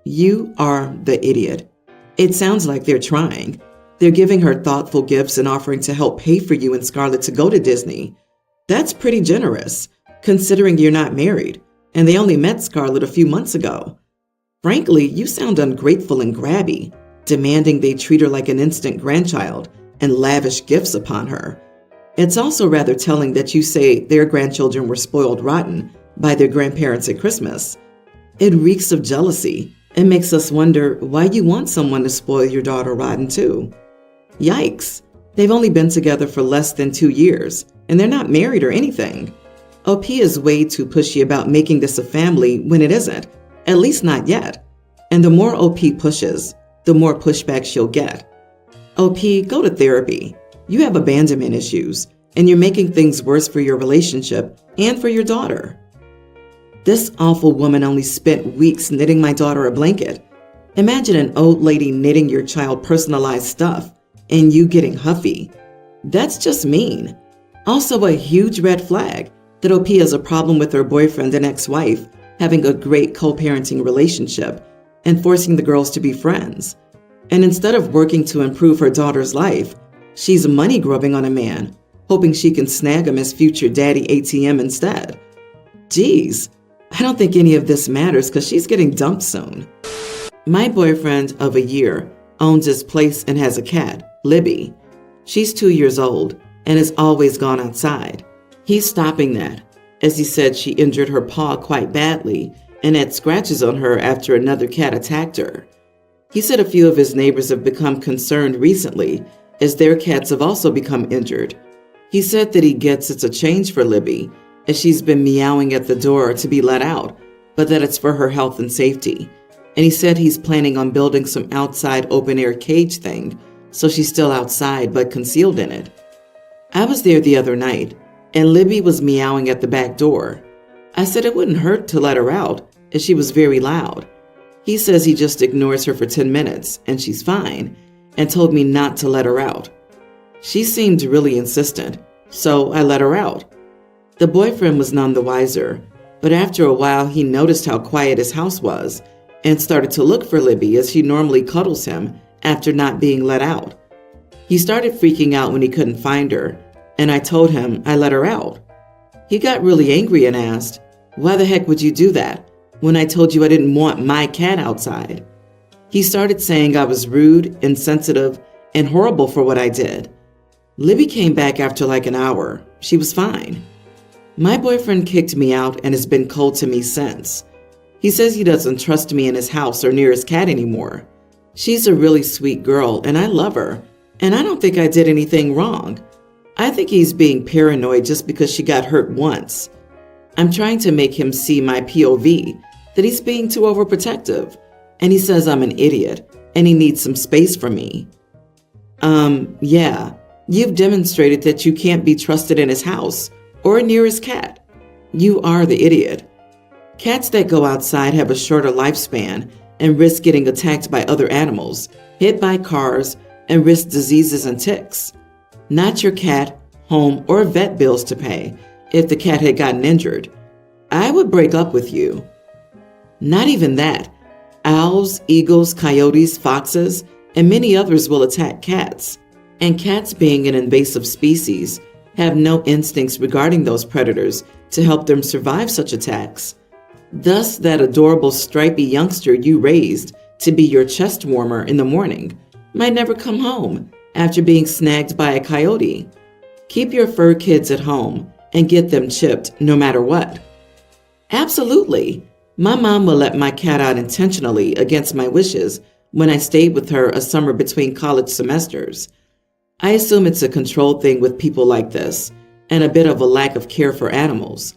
You are the idiot. It sounds like they're trying. They're giving her thoughtful gifts and offering to help pay for you and Scarlett to go to Disney. That's pretty generous, considering you're not married, and they only met Scarlett a few months ago. Frankly, you sound ungrateful and grabby, demanding they treat her like an instant grandchild and lavish gifts upon her. It's also rather telling that you say their grandchildren were spoiled rotten by their grandparents at Christmas. It reeks of jealousy and makes us wonder why you want someone to spoil your daughter rotten too. Yikes, they've only been together for less than 2 years, and they're not married or anything. OP is way too pushy about making this a family when it isn't, at least not yet. And the more OP pushes, the more pushback she'll get. OP, go to therapy. You have abandonment issues, and you're making things worse for your relationship and for your daughter. This awful woman only spent weeks knitting my daughter a blanket. Imagine an old lady knitting your child personalized stuff and you getting huffy. That's just mean. Also a huge red flag that OP has a problem with her boyfriend and ex-wife having a great co-parenting relationship and forcing the girls to be friends. And instead of working to improve her daughter's life, she's money grubbing on a man, hoping she can snag him as future daddy ATM instead. Geez, I don't think any of this matters because she's getting dumped soon. My boyfriend of a year owns his place and has a cat, Libby. She's 2 years old and has always gone outside. He's stopping that, as he said she injured her paw quite badly and had scratches on her after another cat attacked her. He said a few of his neighbors have become concerned recently as their cats have also become injured. He said that he gets it's a change for Libby, as she's been meowing at the door to be let out, but that it's for her health and safety. And he said he's planning on building some outside open-air cage thing, so she's still outside but concealed in it. I was there the other night, and Libby was meowing at the back door. I said it wouldn't hurt to let her out, as she was very loud. He says he just ignores her for 10 minutes, and she's fine, and told me not to let her out. She seemed really insistent, so I let her out. The boyfriend was none the wiser, but after a while he noticed how quiet his house was and started to look for Libby as she normally cuddles him after not being let out. He started freaking out when he couldn't find her, and I told him I let her out. He got really angry and asked, "Why the heck would you do that when I told you I didn't want my cat outside?" He started saying I was rude, insensitive, and horrible for what I did. Libby came back after like an hour. She was fine. My boyfriend kicked me out and has been cold to me since. He says he doesn't trust me in his house or near his cat anymore. She's a really sweet girl and I love her, and I don't think I did anything wrong. I think he's being paranoid just because she got hurt once. I'm trying to make him see my POV, that he's being too overprotective, and he says I'm an idiot and he needs some space from me. Yeah, you've demonstrated that you can't be trusted in his house or near his cat. You are the idiot. Cats that go outside have a shorter lifespan and risk getting attacked by other animals, hit by cars, and risk diseases and ticks. Not your cat, home, or vet bills to pay if the cat had gotten injured. I would break up with you. Not even that. Owls, eagles, coyotes, foxes, and many others will attack cats. And cats, being an invasive species, have no instincts regarding those predators to help them survive such attacks. Thus, that adorable stripy youngster you raised to be your chest warmer in the morning might never come home after being snagged by a coyote. Keep your fur kids at home and get them chipped no matter what. Absolutely. My mom will let my cat out intentionally against my wishes when I stayed with her a summer between college semesters. I assume it's a control thing with people like this, and a bit of a lack of care for animals.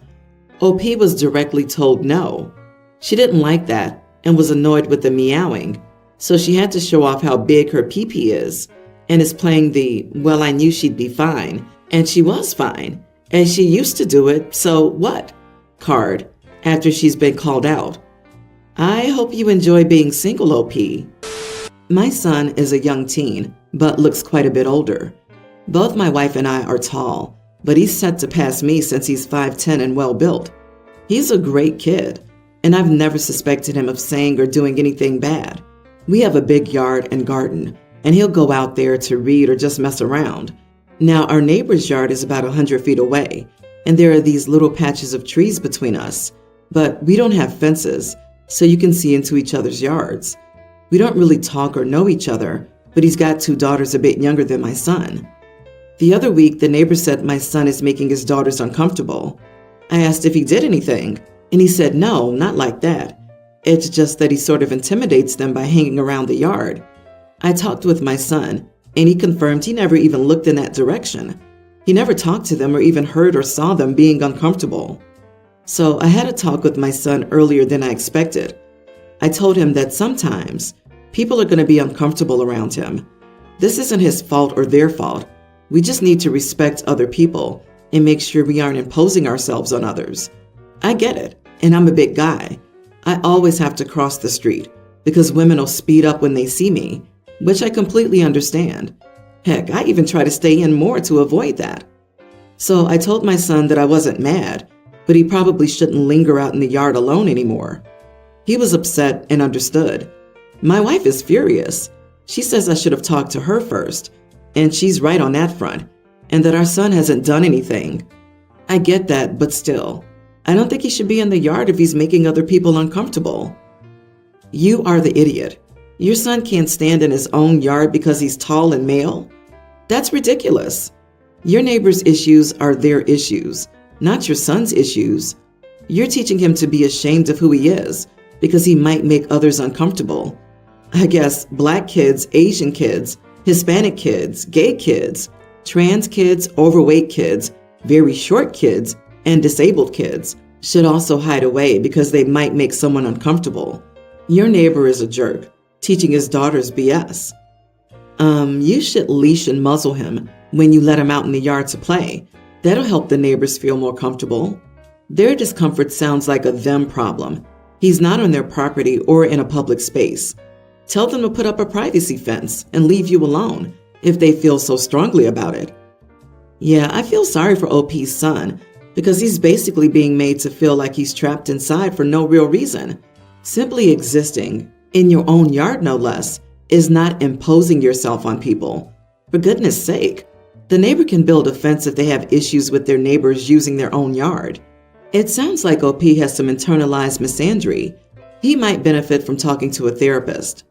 OP was directly told no. She didn't like that and was annoyed with the meowing, so she had to show off how big her pee-pee is, and is playing the, well, I knew she'd be fine, and she was fine, and she used to do it, so what? Card, after she's been called out. I hope you enjoy being single, OP. My son is a young teen, but looks quite a bit older. Both my wife and I are tall, but he's set to pass me since he's 5'10" and well-built. He's a great kid. and I've never suspected him of saying or doing anything bad. We have a big yard and garden, and he'll go out there to read or just mess around. Now, our neighbor's yard is about 100 feet away, and there are these little patches of trees between us, but we don't have fences, so you can see into each other's yards. We don't really talk or know each other, but he's got 2 daughters a bit younger than my son. The other week, the neighbor said my son is making his daughters uncomfortable. I asked if he did anything, and he said no, not like that. It's just that he sort of intimidates them by hanging around the yard. I talked with my son, and he confirmed he never even looked in that direction. He never talked to them or even heard or saw them being uncomfortable. So I had a talk with my son earlier than I expected. I told him that sometimes people are going to be uncomfortable around him. This isn't his fault or their fault. We just need to respect other people and make sure we aren't imposing ourselves on others. I get it, and I'm a big guy. I always have to cross the street because women will speed up when they see me, which I completely understand. Heck, I even try to stay in more to avoid that. So I told my son that I wasn't mad, but he probably shouldn't linger out in the yard alone anymore. He was upset and understood. My wife is furious. She says I should have talked to her first, and she's right on that front, and that our son hasn't done anything. I get that, but still, I don't think he should be in the yard if he's making other people uncomfortable. You are the idiot. Your son can't stand in his own yard because he's tall and male? That's ridiculous. Your neighbor's issues are their issues, not your son's issues. You're teaching him to be ashamed of who he is because he might make others uncomfortable. I guess Black kids, Asian kids, Hispanic kids, gay kids, trans kids, overweight kids, very short kids, and disabled kids should also hide away because they might make someone uncomfortable. Your neighbor is a jerk, teaching his daughters BS. You should leash and muzzle him when you let him out in the yard to play. That'll help the neighbors feel more comfortable. Their discomfort sounds like a them problem. He's not on their property or in a public space. Tell them to put up a privacy fence and leave you alone if they feel so strongly about it. Yeah, I feel sorry for OP's son because he's basically being made to feel like he's trapped inside for no real reason. Simply existing, in your own yard no less, is not imposing yourself on people. For goodness sake, the neighbor can build a fence if they have issues with their neighbors using their own yard. It sounds like OP has some internalized misandry. He might benefit from talking to a therapist.